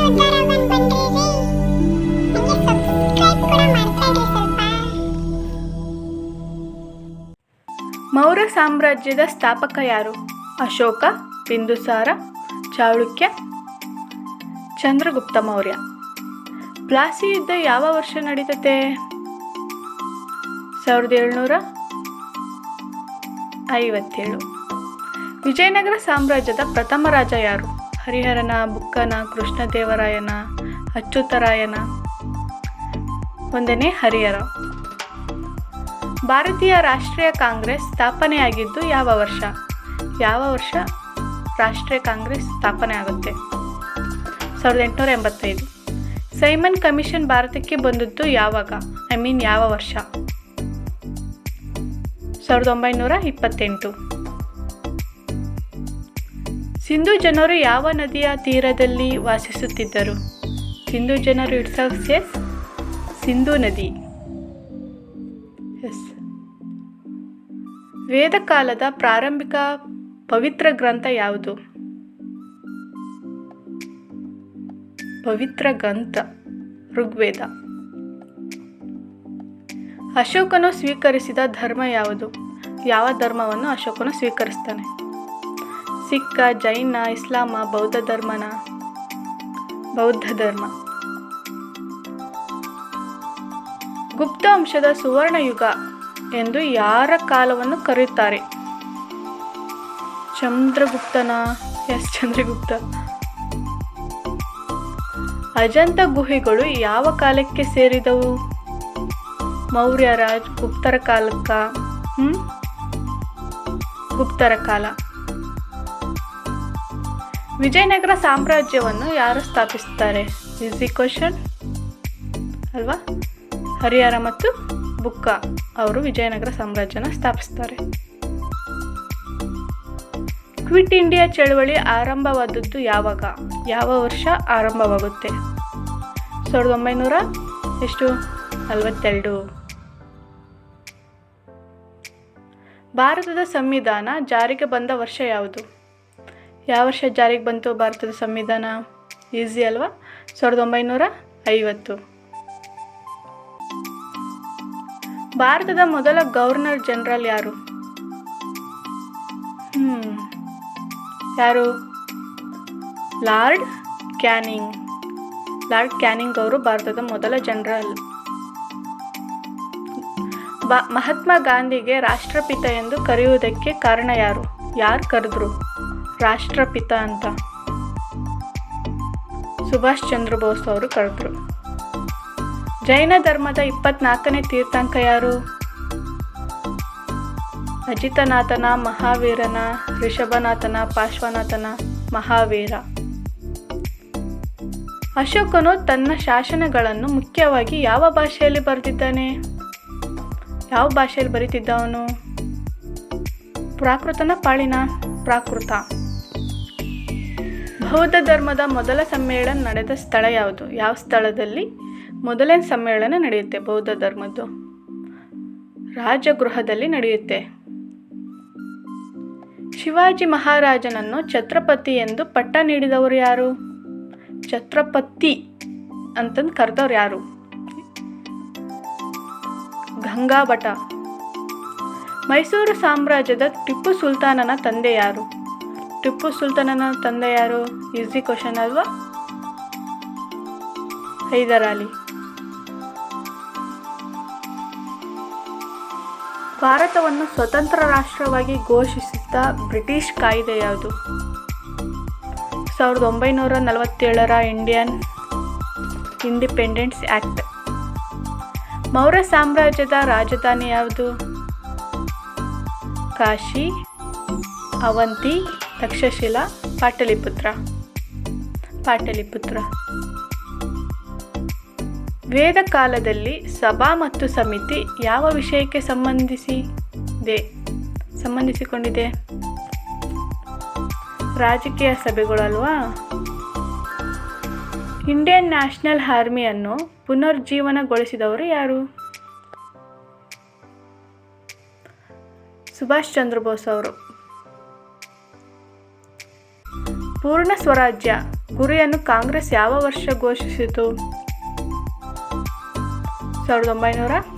ಉದ್ದಾರವನ್ ಬನ್ರಿ ನಂಗೆ ಸಬ್ಸ್ಕ್ರೈಬ್ ಕೂಡ ಮಾಡ್ತಾ ಇರಿ ಸ್ವಲ್ಪ. ಮೌರ್ಯ ಸಾಮ್ರಾಜ್ಯದ ಸ್ಥಾಪಕ ಯಾರು? ಅಶೋಕ, ಬಿಂದುಸಾರ, ಚಾಳುಕ್ಯ, ಚಂದ್ರಗುಪ್ತ ಮೌರ್ಯ. ಪ್ಲಾಸಿ ಯುದ್ಧ ಯಾವ ವರ್ಷ ನಡೀತತೆ? 1757. ವಿಜಯನಗರ ಸಾಮ್ರಾಜ್ಯದ ಪ್ರಥಮ ರಾಜ ಯಾರು? ಹರಿಹರನ, ಬುಕ್ಕನ, ಕೃಷ್ಣದೇವರಾಯನ, ಅಚ್ಯುತರಾಯನ? 1ನೇ ಹರಿಹರ. ಭಾರತೀಯ ರಾಷ್ಟ್ರೀಯ ಕಾಂಗ್ರೆಸ್ ಸ್ಥಾಪನೆಯಾಗಿದ್ದು ಯಾವ ವರ್ಷ? ಯಾವ ವರ್ಷ ರಾಷ್ಟ್ರೀಯ ಕಾಂಗ್ರೆಸ್ ಸ್ಥಾಪನೆ ಆಗುತ್ತೆ? 1885. ಸೈಮನ್ ಕಮಿಷನ್ ಭಾರತಕ್ಕೆ ಬಂದದ್ದು ಯಾವಾಗ? ಯಾವ ವರ್ಷ? 1928. ಸಿಂಧೂ ಜನರು ಯಾವ ನದಿಯ ತೀರದಲ್ಲಿ ವಾಸಿಸುತ್ತಿದ್ದರು? ಸಿಂಧೂ ಜನರು ಸಿಂಧೂ ನದಿ. ವೇದ ಕಾಲದ ಪ್ರಾರಂಭಿಕ ಪವಿತ್ರ ಗ್ರಂಥ ಯಾವುದು? ಪವಿತ್ರ ಗ್ರಂಥ ಋಗ್ವೇದ. ಅಶೋಕನು ಸ್ವೀಕರಿಸಿದ ಧರ್ಮ ಯಾವುದು? ಯಾವ ಧರ್ಮವನ್ನು ಅಶೋಕನು ಸ್ವೀಕರಿಸ್ತಾನೆ? ಸಿಖ್, ಜೈನ, ಇಸ್ಲಾಮ, ಬೌದ್ಧ ಧರ್ಮನ? ಬೌದ್ಧ ಧರ್ಮ. ಗುಪ್ತ ವಂಶದ ಸುವರ್ಣ ಯುಗ ಎಂದು ಯಾರ ಕಾಲವನ್ನು ಕರೆಯುತ್ತಾರೆ? ಚಂದ್ರಗುಪ್ತನ? ಚಂದ್ರಗುಪ್ತ. ಅಜಂತ ಗುಹೆಗಳು ಯಾವ ಕಾಲಕ್ಕೆ ಸೇರಿದವು? ಮೌರ್ಯರ, ಗುಪ್ತರ ಕಾಲಕ್ಕ? ಗುಪ್ತರ ಕಾಲ. ವಿಜಯನಗರ ಸಾಮ್ರಾಜ್ಯವನ್ನು ಯಾರು ಸ್ಥಾಪಿಸುತ್ತಾರೆ? ಈಸಿ ಕ್ವಶನ್ ಅಲ್ವಾ? ಹರಿಹರ ಮತ್ತು ಬುಕ್ಕ ಅವರು ವಿಜಯನಗರ ಸಾಮ್ರಾಜ್ಯನ ಸ್ಥಾಪಿಸ್ತಾರೆ. ಕ್ವಿಟ್ ಇಂಡಿಯಾ ಚಳವಳಿ ಆರಂಭವಾದದ್ದು ಯಾವಾಗ? ಯಾವ ವರ್ಷ ಆರಂಭವಾಗುತ್ತೆ? 1942. ಭಾರತದ ಸಂವಿಧಾನ ಜಾರಿಗೆ ಬಂದ ವರ್ಷ ಯಾವುದು? ಯಾವ ವರ್ಷ ಜಾರಿಗೆ ಬಂತು ಭಾರತದ ಸಂವಿಧಾನ? ಈಸಿ ಅಲ್ವಾ? 1950. ಭಾರತದ ಮೊದಲ ಗವರ್ನರ್ ಜನರಲ್ ಯಾರು? ಯಾರು? Lord canning. ಲಾರ್ಡ್ ಕ್ಯಾನಿಂಗ್ ಅವರು ಭಾರತದ ಮೊದಲ ಜನರಲ್. ಮಹಾತ್ಮ ಗಾಂಧಿಗೆ ರಾಷ್ಟ್ರಪಿತ ಎಂದು ಕರೆಯುವುದಕ್ಕೆ ಕಾರಣ ಯಾರು? ಯಾರು ಕರೆದ್ರು ರಾಷ್ಟ್ರಪಿತ ಅಂತ? ಸುಭಾಷ್ ಚಂದ್ರ ಬೋಸ್ ಅವರು ಕರೆದ್ರು. ಜೈನ ಧರ್ಮದ 24ನೇ ತೀರ್ಥಂಕ ಯಾರು? ಅಜಿತನಾಥನ, ಮಹಾವೀರನ, ಋಷಭನಾಥನ, ಪಾರ್ಶ್ವನಾಥನ? ಮಹಾವೀರ. ಅಶೋಕನು ತನ್ನ ಶಾಸನಗಳನ್ನು ಮುಖ್ಯವಾಗಿ ಯಾವ ಭಾಷೆಯಲ್ಲಿ ಬರೆದಿದ್ದಾನೆ? ಯಾವ ಭಾಷೆಯಲ್ಲಿ ಬರೀತಿದ್ದ ಅವನು? ಪ್ರಾಕೃತನ ಪಾಳಿನ? ಪ್ರಾಕೃತ. ಬೌದ್ಧ ಧರ್ಮದ ಮೊದಲ ಸಮ್ಮೇಳನ ನಡೆದ ಸ್ಥಳ ಯಾವುದು? ಯಾವ ಸ್ಥಳದಲ್ಲಿ ಮೊದಲನೇ ಸಮ್ಮೇಳನ ನಡೆಯುತ್ತೆ ಬೌದ್ಧ ಧರ್ಮದ್ದು? ರಾಜಗೃಹದಲ್ಲಿ ನಡೆಯುತ್ತೆ. ಶಿವಾಜಿ ಮಹಾರಾಜನನ್ನು ಛತ್ರಪತಿ ಎಂದು ಪಟ್ಟ ನೀಡಿದವರು ಯಾರು? ಛತ್ರಪತಿ ಅಂತಂದು ಕರೆದವ್ರು ಯಾರು? ಗಂಗಾಭಟ. ಮೈಸೂರು ಸಾಮ್ರಾಜ್ಯದ ಟಿಪ್ಪು ಸುಲ್ತಾನನ ತಂದೆ ಯಾರು? ಟಿಪ್ಪು ಸುಲ್ತಾನನ ತಂದೆ ಯಾರು? ಈಸಿ ಕ್ವಶನ್ ಅಲ್ವಾ? ಹೈದರ್ ಅಲಿ. ಭಾರತವನ್ನು ಸ್ವತಂತ್ರ ರಾಷ್ಟ್ರವಾಗಿ ಘೋಷಿಸಿದ ಬ್ರಿಟಿಷ್ ಕಾಯ್ದೆ ಯಾವುದು? 1947ರ ಇಂಡಿಯನ್ ಇಂಡಿಪೆಂಡೆನ್ಸ್ ಆ್ಯಕ್ಟ್. ಮೌರ್ಯ ಸಾಮ್ರಾಜ್ಯದ ರಾಜಧಾನಿ ಯಾವುದು? ಕಾಶಿ, ಅವಂತಿ, ತಕ್ಷಶಿಲಾ, ಪಾಟಲಿಪುತ್ರ? ಪಾಟಲಿಪುತ್ರ. ವೇದ ಕಾಲದಲ್ಲಿ ಸಭಾ ಮತ್ತು ಸಮಿತಿ ಯಾವ ವಿಷಯಕ್ಕೆ ಸಂಬಂಧಿಸಿಕೊಂಡಿದೆ? ರಾಜಕೀಯ ಸಭೆಗಳಲ್ವಾ? ಇಂಡಿಯನ್ ನ್ಯಾಷನಲ್ ಆರ್ಮಿಯನ್ನು ಪುನರುಜ್ಜೀವನಗೊಳಿಸಿದವರು ಯಾರು? ಸುಭಾಷ್ ಚಂದ್ರ ಬೋಸ್ ಅವರು. ಪೂರ್ಣ ಸ್ವರಾಜ್ಯ ಗುರಿಯನ್ನು ಕಾಂಗ್ರೆಸ್ ಯಾವ ವರ್ಷ ಘೋಷಿಸಿತು? 1993.